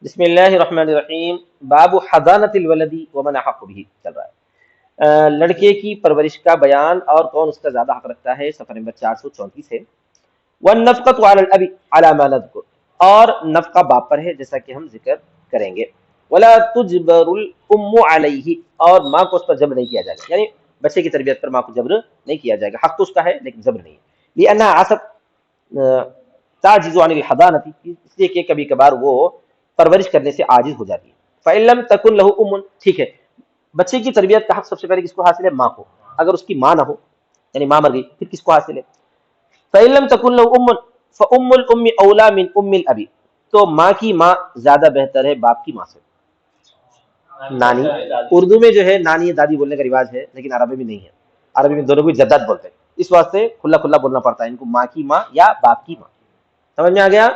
بسم اللہ الرحمن الرحیم. باب حضانت الولدی ومن حق بھی چل رہا ہے. لڑکے کی پرورش کا بیان اور کون اس کا زیادہ حق رکھتا ہے. صفحہ نمبر 434 ہے. والنفقۃ علی الابی علی ما نذکر, اور نفقہ باپ پر ہے جیسا کہ ہم ذکر کریں گے. ولا تجبر الام علیہ, اور ماں کو اس پر جبر نہیں کیا جائے گا, یعنی بچے کی تربیت پر ماں کو جبر نہیں کیا جائے گا. حق تو اس کا ہے لیکن جبر نہیں ہے. لانها عصت تعجز عن الحضانۃ, اس لیے کہ کبھی کبھار وہ پرورش کرنے سے عاجز ہو جاتی ہے. فإن لم تكن له ام, ٹھیک ہے, بچے کی تربیت کا حق سب سے پہلے کس کو حاصل ہے؟ ماں کو. اگر اس کی ماں نہ ہو, یعنی ماں مر گئی, پھر کس کو حاصل ہے؟ فإن لم تكن له ام فأم الام اولى من ام الابی, تو ماں کی ماں زیادہ بہتر ہے باپ کی ماں سے. نانی, اردو میں جو ہے نانی دادی بولنے کا رواج ہے لیکن عربی میں نہیں ہے. عربی میں دونوں کو جدت بولتے ہیں, اس واسطے کھلا کھلا بولنا پڑتا ہے ان کو, ماں کی ماں یا باپ کی ماں. سمجھ میں آ گیا؟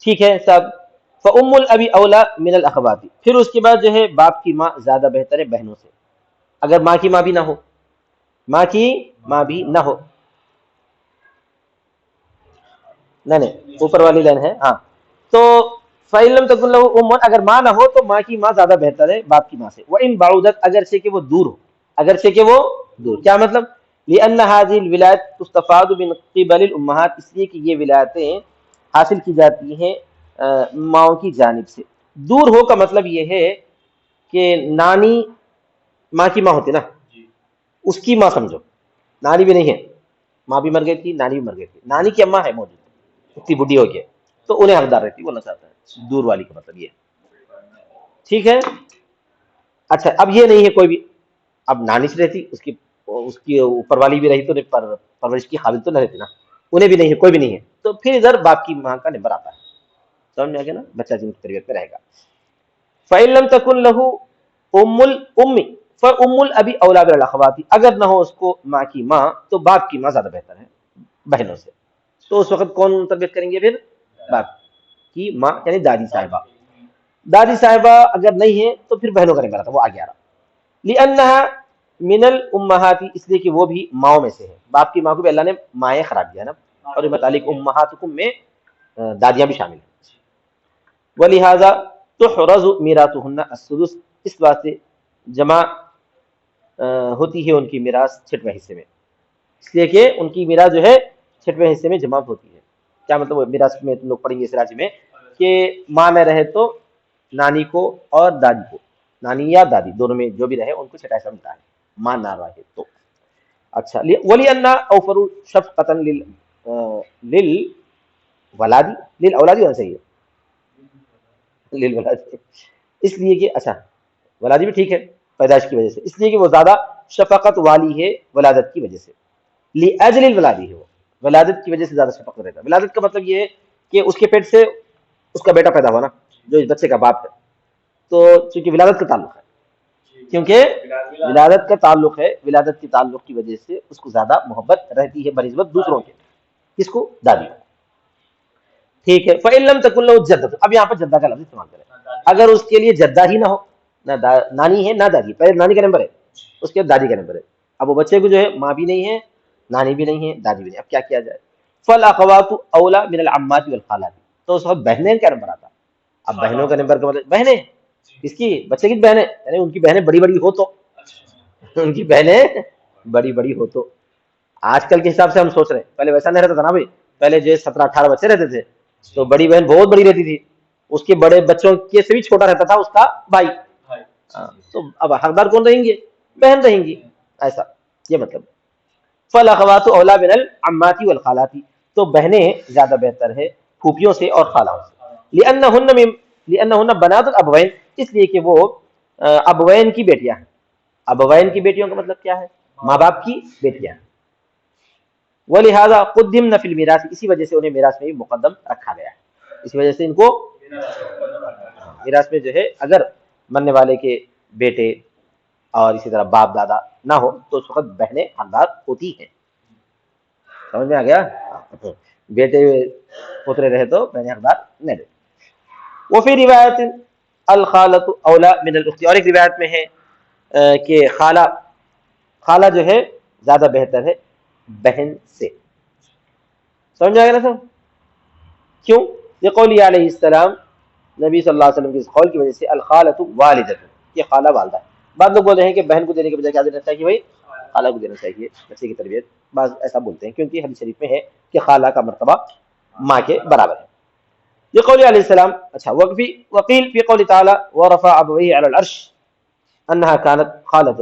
ٹھیک ہے صاحب. فأم الابی اولا من الاخوات, پھر اس کے بعد جو ہے باپ کی ماں زیادہ بہتر ہے بہنوں سے, اگر ماں کی ماں بھی نہ ہو. ماں کی ماں بھی نہ ہو, نہیں اوپر والی لائن ہے. ہاں, تو فإن لم تكن له ام, اگر ماں نہ ہو تو ماں کی ماں زیادہ بہتر ہے باپ کی ماں سے. وإن بعدت, اگرچہ کہ وہ دور ہو, اگرچہ کہ وہ دور. کیا مطلب؟ لأن هذه الولایت تستفاد من قبل الامهات, اس لیے کہ یہ ولایتیں حاصل کی جاتی ہیں ماؤں کی جانب سے. دور ہو کا مطلب یہ ہے کہ نانی ماں کی ماں ہوتی نا, اس کی ماں سمجھو, نانی بھی نہیں ہے, ماں بھی مر گئی تھی, نانی بھی مر گئی تھی, نانی کی اماں ہے موجود, اتنی بڈھی ہو گئی, تو انہیں حقدار رہتی, وہ نہ چاہتا ہے. دور والی کا مطلب یہ, ٹھیک ہے. اچھا, اب یہ نہیں ہے کوئی بھی, اب نانی سے رہتی, اس کی اوپر والی بھی رہی تو پرورش کی قابل تو نہ رہتی نا, انہیں بھی نہیں ہے, کوئی بھی نہیں ہے, تو پھر ادھر باپ کی ماں کا نمبر آتا ہے. سمجھ میں آ گیا نا, بچہ جن کی تربیت میں رہے گا. فإن لم تكن له ام الام فام الابی اولا بالاخوات, اگر نہ ہو اس کو ماں کی ماں تو باپ کی ماں زیادہ بہتر ہے بہنوں سے. تو اس وقت کون تربیت کریں گے؟ پھر باپ کی ماں, یعنی دادی صاحبہ. دادی صاحبہ اگر نہیں ہے تو پھر بہنوں کا نمبر آتا ہے, وہ آگے آ رہا. لأنها من الامہات, اس لیے کہ وہ بھی ماؤں میں سے ہے. باپ کی ماں کو بھی اللہ نے مائیں قرار دیا نا, اور متعلق امہاتکم میں دادیاں بھی شامل ہیں. ولہذا تحرز میراثہن السدس, اس واسطے جمع ہوتی ہے ان کی میراث چھٹویں حصے میں, اس لیے کہ ان کی میراث جو ہے چھٹویں حصے میں جمع ہوتی ہے. کیا مطلب؟ میراث میں تم لوگ پڑھیں گے اس راج میں کہ ماں نہ رہے تو نانی کو اور دادی کو, نانی یا دادی دونوں میں جو بھی رہے ان کو چھٹا حصہ ملتا ہے, ماں نہ رہے تو. اچھا, ولی اوفر شفقتا للولادی, للاولادی ہونا چاہیے, للولادی, اس لیے کہ اچھا ولادی بھی ٹھیک ہے پیدائش کی وجہ سے, اس لیے کہ وہ زیادہ شفقت والی ہے ولادت کی وجہ سے. لاجل الولادی ہے, وہ ولادت کی وجہ سے زیادہ شفقت رہتا ہے. ولادت کا مطلب یہ ہے کہ اس کے پیٹ سے اس کا بیٹا پیدا ہوا نا, جو اس بچے کا باپ ہے, تو چونکہ ولادت کا تعلق ہے, کیونکہ ولادت کا تعلق ہے, ولادت کے تعلق کی وجہ سے اس کو زیادہ محبت رہتی ہے بنسبت دوسروں کے. کس کو؟ دادی. ٹھیک ہے. فإن لم تكن له جدۃ, اب یہاں پر جدہ کا لفظ استعمال کریں. اگر اس کے لیے جدہ ہی نہ ہو, نہ نانی ہے نہ دادی, پہلے نانی کا نمبر ہے اس کے بعد دادی کا نمبر ہے. اب وہ بچے کو جو ہے ماں بھی نہیں ہے, نانی بھی نہیں ہے, دادی بھی نہیں, اب کیا کیا جائے؟ فالاخوات اولا من العمات والخالات, تو اس وقت بہنیں کا نمبر آتا. اب بہنوں کا نمبر کا مطلب بہنیں کس کی؟ بچے کی بہنیں, یعنی ان کی بہنیں بڑی بڑی ہو تو, ان کی بہنیں بڑی بڑی ہو تو. آج کل کے حساب سے ہم سوچ رہے ہیں, پہلے ویسا نہیں رہتا تھا نا بھائی, پہلے جو 17-18 بچے رہتے تھے تو بڑی بہن بہت بڑی رہتی تھی, اس کے بڑے بچوں کے سے بھی چھوٹا رہتا تھا اس کا بھائی. تو اب حقدار کون رہیں گے؟ بہن رہیں گی, ایسا یہ مطلب. فالاخوات اولا من العمات والخالات, تو بہنیں زیادہ بہتر ہے پھوپھیوں سے اور خالوں سے. لأنهن بنات الابوین, اس لیے کہ وہ ابوین کی بیٹیاں ہیں. ابوین کی بیٹیوں کا مطلب کیا ہے؟ ماں باپ کی بیٹیاں ہیں. ولہذا قدمن فی المیراث, اسی وجہ سے انہیں میراث میں بھی مقدم رکھا گیا ہے. اسی وجہ سے ان کو میراث میں جو ہے, اگر مرنے والے کے بیٹے اور اسی طرح باپ دادا نہ ہو تو اس وقت بہنیں حقدار ہوتی ہیں. سمجھ میں آ گیا؟ بیٹے پوترے رہے تو بہنیں حقدار نہیں رہتی. وفی روایت الخالۃ اولا من الاخت, اور ایک روایت میں ہے کہ خالہ جو ہے زیادہ بہتر ہے بہن سے. سمجھ میں آ گیا نا سر؟ کیوں؟ یہ قول علیہ السلام نبی صلی اللہ علیہ وسلم کے اس قول کی وجہ سے الخالۃ والدۃ، یہ خالہ والدہ ہے۔ بعض لوگ بول رہے ہیں کہ بہن کو دینے کے بجائے کیا دینا چاہیے بھائی؟ خالہ کو دینا چاہیے بچے کی تربیت، بعض ایسا بولتے ہیں کیونکہ حدیث شریف میں ہے کہ خالہ کا مرتبہ ماں کے برابر ہے۔ یہ قول علیہ السلام۔ اچھا، وقیل فی قول تعالی ورفع ابویہ علی العرش انہا کانت خالتہ،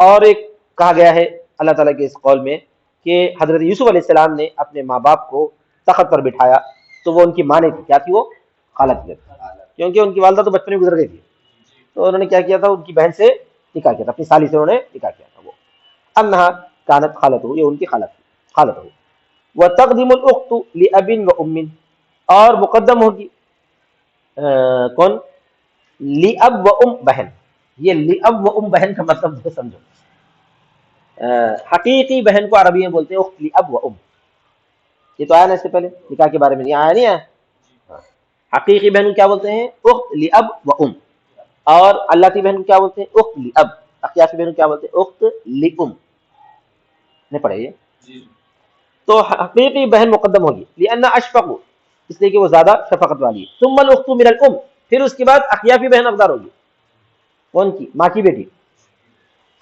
اور ایک کہا گیا ہے اللہ تعالیٰ کے اس قول میں کہ حضرت یوسف علیہ السلام نے اپنے ماں باپ کو تخت پر بٹھایا تو وہ ان کی ماں نہیں تھی، کیا تھی وہ؟ خالہ تھی، کیونکہ ان کی والدہ تو بچپن میں گزر گئی تھی، تو انہوں نے کیا کیا تھا، ان کی بہن سے نکاح کیا تھا، اپنی سالی سے انہوں نے نکاح کیا تھا۔ وہ انہا کانت خالتہ، یہ ان کی خالہ تھی، خالتہ۔ وتقدم الاخت لاب وام، اور مقدم ہوگی کون؟ لاب و ام، بہن۔ یہ لاب و ام بہن کا مطلب سمجھو، حقیقی بہن کو عربی میں بولتے ہیں اخت لاب و ام، یہ تو آیا نا اس سے پہلے نکاح کے بارے میں، نہیں آیا؟ نہیں آیا؟ حقیقی بہن کو کیا بولتے ہیں؟ اخت لاب و ام، اور اللہ کی بہن کو کیا بولتے ہیں؟ اخت لاب۔ اخیافی بہن کو کیا بولتے ہیں؟ اخت لام۔ نہیں پڑھے یہ؟ تو حقیقی بہن مقدم ہوگی، لأن اشفق، اس لیے کہ وہ زیادہ شفقت والی ہے۔ ثم الاخت من الام، پھر اس کے بعد اخیافی بہن حقدار ہوگی، کون کی؟ ماں کی بیٹی۔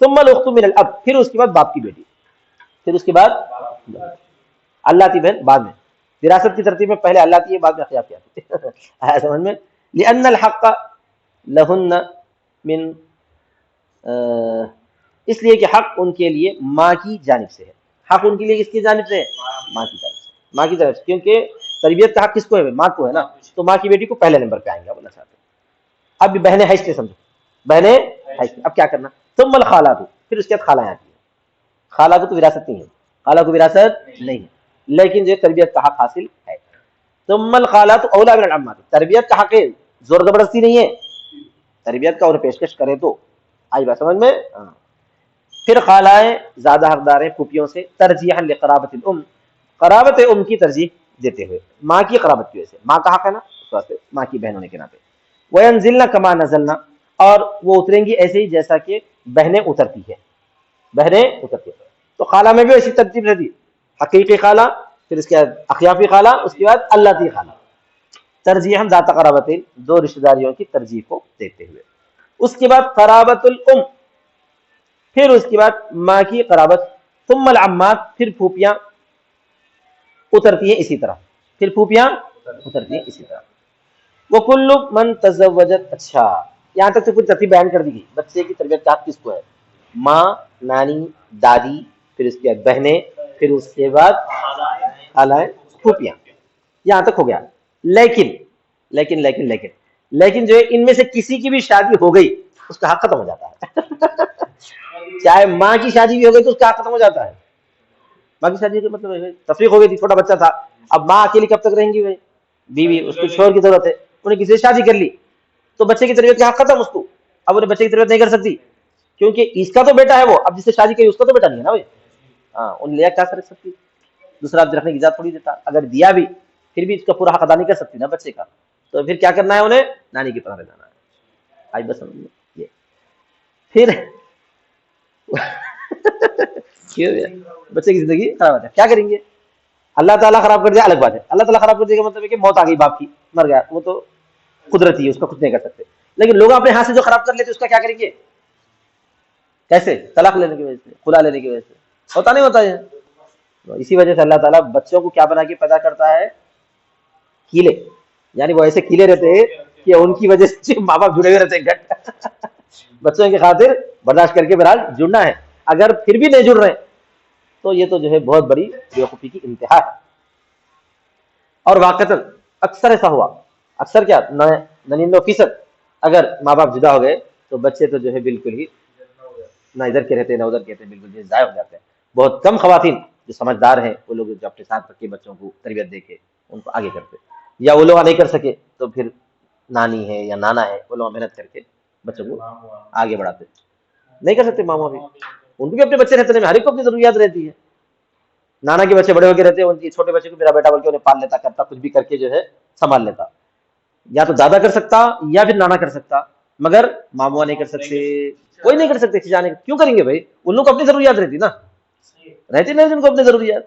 ثم الاخت من الاب، پھر اس کے بعد باپ کی بیٹی، پھر اس کے بعد اللہ کی بہن بعد میں۔ وراثت کی ترتیب میں پہلے اللہ کی ہے، بعد میں اخیافی آتی ہے۔ آیا سمجھ میں؟ لأن الحق لہن من، اس لیے کہ حق ان کے لیے ماں کی جانب سے ہے۔ حق ان کے لیے کس کی جانب سے ہے؟ ماں کی جانب سے، ماں کی جانب سے، کیونکہ تربیت کا حق کس کو ہے؟ ماں کو ہے نا، تو ماں کی بیٹی کو پہلے نمبر پہ آئیں گے، بولنا چاہتے ہیں۔ اب بہنیں حیث سمجھو، بہنیں حیث، اب کیا کرنا؟ ثم الخالات، پھر اس کے بعد خالہ آتی ہے۔ خالہ کو تو وراثت نہیں ہے، خالہ کو وراثت نہیں ہے، لیکن جو تربیت کا حق حاصل ہے۔ ثم الخالات اولی من العمات، تربیت کا حق ہے، زور زبردستی نہیں ہے، تربیت کا انہیں پیشکش کرے تو آئی بات سمجھ میں؟ پھر خالائیں زیادہ حقدار ہیں پھوپھیوں سے، ترجیحا لقرابت الام، قرابت ام کی ترجیح دیتے ہوئے، ماں کی قرابت کی وجہ سے، ماں کا حق ہے نا اس واسطے، ماں کی بہن ہونے کے ناطے۔ وینزلن کما نزلنا، اور وہ اتریں گی ایسے ہی جیسا کہ بہنیں اترتی ہے، بہنیں اترتی ہے۔ تو خالہ میں بھی ایسی ترتیب رہتی، حقیقی خالہ، پھر اس کے بعد اخیافی خالہ، اس کے بعد اللہ کی خالہ، ترجیحا ذات قرابت، دو رشتہ داریوں کی ترجیح کو دیتے ہوئے۔ اس کے بعد قرابت الام، پھر اس کے بعد ماں کی قرابت، ثم العمات، پھر پھوپیاں اترتی ہیں اسی طرح، پھر پھوپیاں اترتی ہیں اسی طرح۔ وکل من تزوجت، اچھا یہاں تک تو پوری ترتیب بیان کر دی گئی، بچے کی تربیت کا حق کس کو ہے؟ ماں، نانی، دادی، پھر اس کے بعد بہنیں، پھر اس کے بعد خالائیں، پھوپیاں، یہاں تک ہو گیا۔ لیکن لیکن لیکن لیکن لیکن جو ہے ان میں سے کسی کی بھی شادی ہو گئی اس کا حق ختم ہو جاتا ہے۔ چاہے ماں کی شادی بھی ہو گئی تو اس کا حق ختم ہو جاتا ہے۔ ماں کی شادی کا مطلب ہے تفریق ہو گئی تھی، چھوٹا بچہ تھا، اب ماں اکیلی کب تک رہیں گی بھائی؟ بیوی، اس کو شوہر کی ضرورت ہے، انہیں کسی سے شادی کر لی تو بچے کی تربیت کا حق ختم، اس کو اب انہیں بچے کی تربیت نہیں کر سکتی، کیونکہ اس کا تو بیٹا ہے وہ، اب جس سے شادی کی اس کا تو بیٹا نہیں ہے نا بھائی، ہاں ان لیا کیا کر سکتی، دوسرا رکھنے کی اجازت تھوڑی دیتا، اگر دیا بھی پھر بھی اس کا پورا حق ادا نہیں کر سکتی نا بچے کا، تو پھر کیا کرنا ہے انہیں؟ نانی کی پناہ میں جانا ہے۔ آج بس سمجھ یہ پھر بچے کی زندگی خراب ہوتا ہے، کیا کریں گے؟ اللہ تعالیٰ خراب کر دیا الگ بات ہے، اللہ تعالیٰ خراب کر دیا کا مطلب ہے کہ موت آ گئی باپ کی، مر گیا، وہ تو قدرتی ہے، اس کا کچھ نہیں کر سکتے، لیکن لوگ اپنے ہاتھ سے جو خراب کر لیتے اس کا کیا کریں گے؟ کیسے؟ طلاق لینے کی وجہ سے، خلا لینے کی وجہ سے، ہوتا نہیں ہوتا ہے؟ اسی وجہ سے اللہ تعالیٰ بچوں کو کیا بنا کے پیدا کرتا ہے؟ کیلے، یعنی وہ ایسے کیلے رہتے ہیں کہ ان کی وجہ سے ماں باپ جڑے ہوئے رہتے ہیں گھٹ، بچوں کی خاطر برداشت کر کے بہرحال جڑنا ہے، اگر پھر بھی نہیں جڑ رہے تو یہ تو جو ہے بہت بڑی بیوقوفی کی انتہا ہے۔ اور واقعتاً اکثر ایسا ہوا، اکثر کیا 99% اگر ماں باپ جدا ہو گئے تو بچے تو جو ہے بالکل ہی نہ ادھر کے رہتے نہ ادھر کے رہتے، بالکل جو ضائع ہو جاتے ہیں۔ بہت کم خواتین جو سمجھدار ہیں وہ لوگ جو اپنے ساتھ رکھ کے بچوں کو تربیت دے کے ان کو آگے کرتے، یا وہ لوگ نہیں کر سکے تو پھر نانی ہے یا نانا ہے، وہ لوگ محنت کر کے بچوں کو آگے بڑھاتے، نہیں کر سکتے ماما بھی، ان کو بھی اپنے بچے رہتے ہیں، ہر ایک کو اپنی ضروریات رہتی ہے، نانا کے بچے بڑے ہو کے رہتے ہیں، ان کی چھوٹے بچے کو میرا بیٹا بول کے انہیں پال لیتا، کرتا کچھ بھی کر کے جو ہے سنبھال لیتا، یا تو دادا کر سکتا یا پھر نانا کر سکتا، مگر ماموا نہیں کر سکتے، کوئی نہیں کر سکتے، کھجانے کیوں کریں گے بھائی؟ ان لوگ کو اپنی ضروریات رہتی نا، رہتی نہیں ان کو اپنی ضروریات،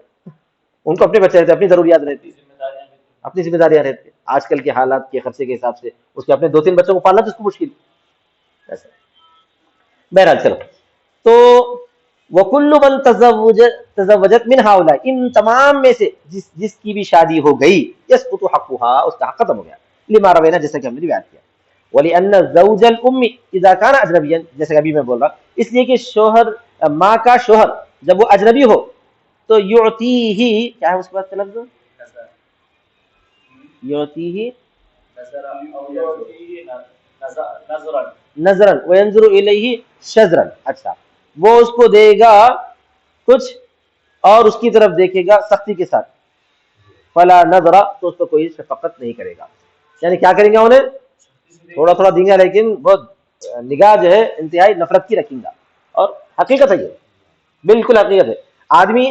ان کو اپنے بچے رہتے اپنی ضروریات رہتی، اپنی ذمہ داریاں رہتی ہیں. آج کل کے حالات کے خرچے کے حساب سے اس کے اپنے 2-3 بچوں کو پالنا تو اس کو مشکل ایسا. بہرحال چلو تو وَكُلُّ مَن تزوجت من هؤلاء، ان تمام میں سے جس کی بھی شادی ہو گئی، يسقط حقها، اس کا حق ختم ہو گیا. لما روینا، جیسا کہ ہم نے روایت کیا. وَلِأَنَّ الزَّوْجَ الْأُمِّ إِذَا كَانَ أَجْنَبِيًّا، جیسے کہ ابھی میں بول رہا، اس لیے کہ شوہر، ماں کا شوہر جب وہ اجنبی ہو تو یعطیہ، کیا ہے اس کے بعد کا لفظ؟ یعطیہ نظرا وینظر الیہ شذرا. اچھا، وہ اس کو دے گا کچھ اور اس کی طرف دیکھے گا سختی کے ساتھ. فلا نظر، تو اس کو کوئی شفقت نہیں کرے گا. یعنی کیا کریں گا، انہیں تھوڑا تھوڑا دیں گا لیکن بہت نگاہ جو ہے انتہائی نفرت کی رکھیں گا. اور حقیقت ہے، یہ بالکل حقیقت ہے. آدمی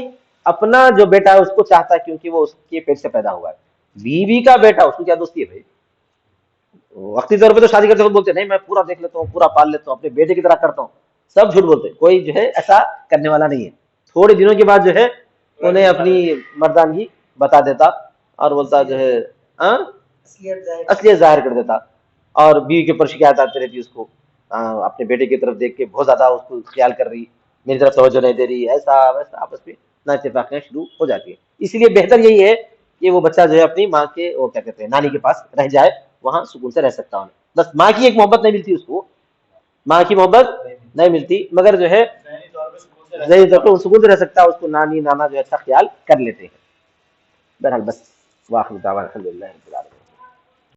اپنا جو بیٹا ہے اس کو چاہتا ہے کیونکہ وہ اس کے پیٹ سے پیدا ہوا ہے. بیوی کا بیٹا اس کو کیا دوستی ہے بھائی. وقتی طور پہ تو شادی کرتے وقت بولتے ہیں نہیں میں پورا دیکھ لیتا ہوں، پورا پال لیتا ہوں، اپنے بیٹے کی طرح کرتا ہوں. سب جھوٹ بولتے ہیں، کوئی جو ہے ایسا کرنے والا نہیں ہے. تھوڑے دنوں کے بعد جو ہے انہیں اپنی مردانگی بتا دیتا اور بولتا جو ہے اصلیت ظاہر کر دیتا. اور بیوی کے اوپر شکایت آتی رہتی اس کو، اپنے بیٹے کی طرف دیکھ کے بہت زیادہ اس کو خیال کر رہی، میری طرف توجہ نہیں دے رہی، ایسا ویسا آپس میں نا اتفاقیاں شروع ہو جاتی ہیں. اس لیے بہتر یہی ہے کہ وہ بچہ جو ہے اپنی ماں کے، وہ کیا کہتے ہیں، نانی کے پاس رہ جائے، وہاں سکون سے رہ سکتا ہوں. بس ماں کی ایک محبت نہیں ملتی اس کو، ماں کی محبت نہیں ملتی، مگر جو ہے ذہنی طور پر سکون سے رہ سکتا ہے، اس کو نانی نانا جو ہے اچھا خیال کر لیتے ہیں. بہرحال بس واخر دعوانا الحمدللہ رب العالمین.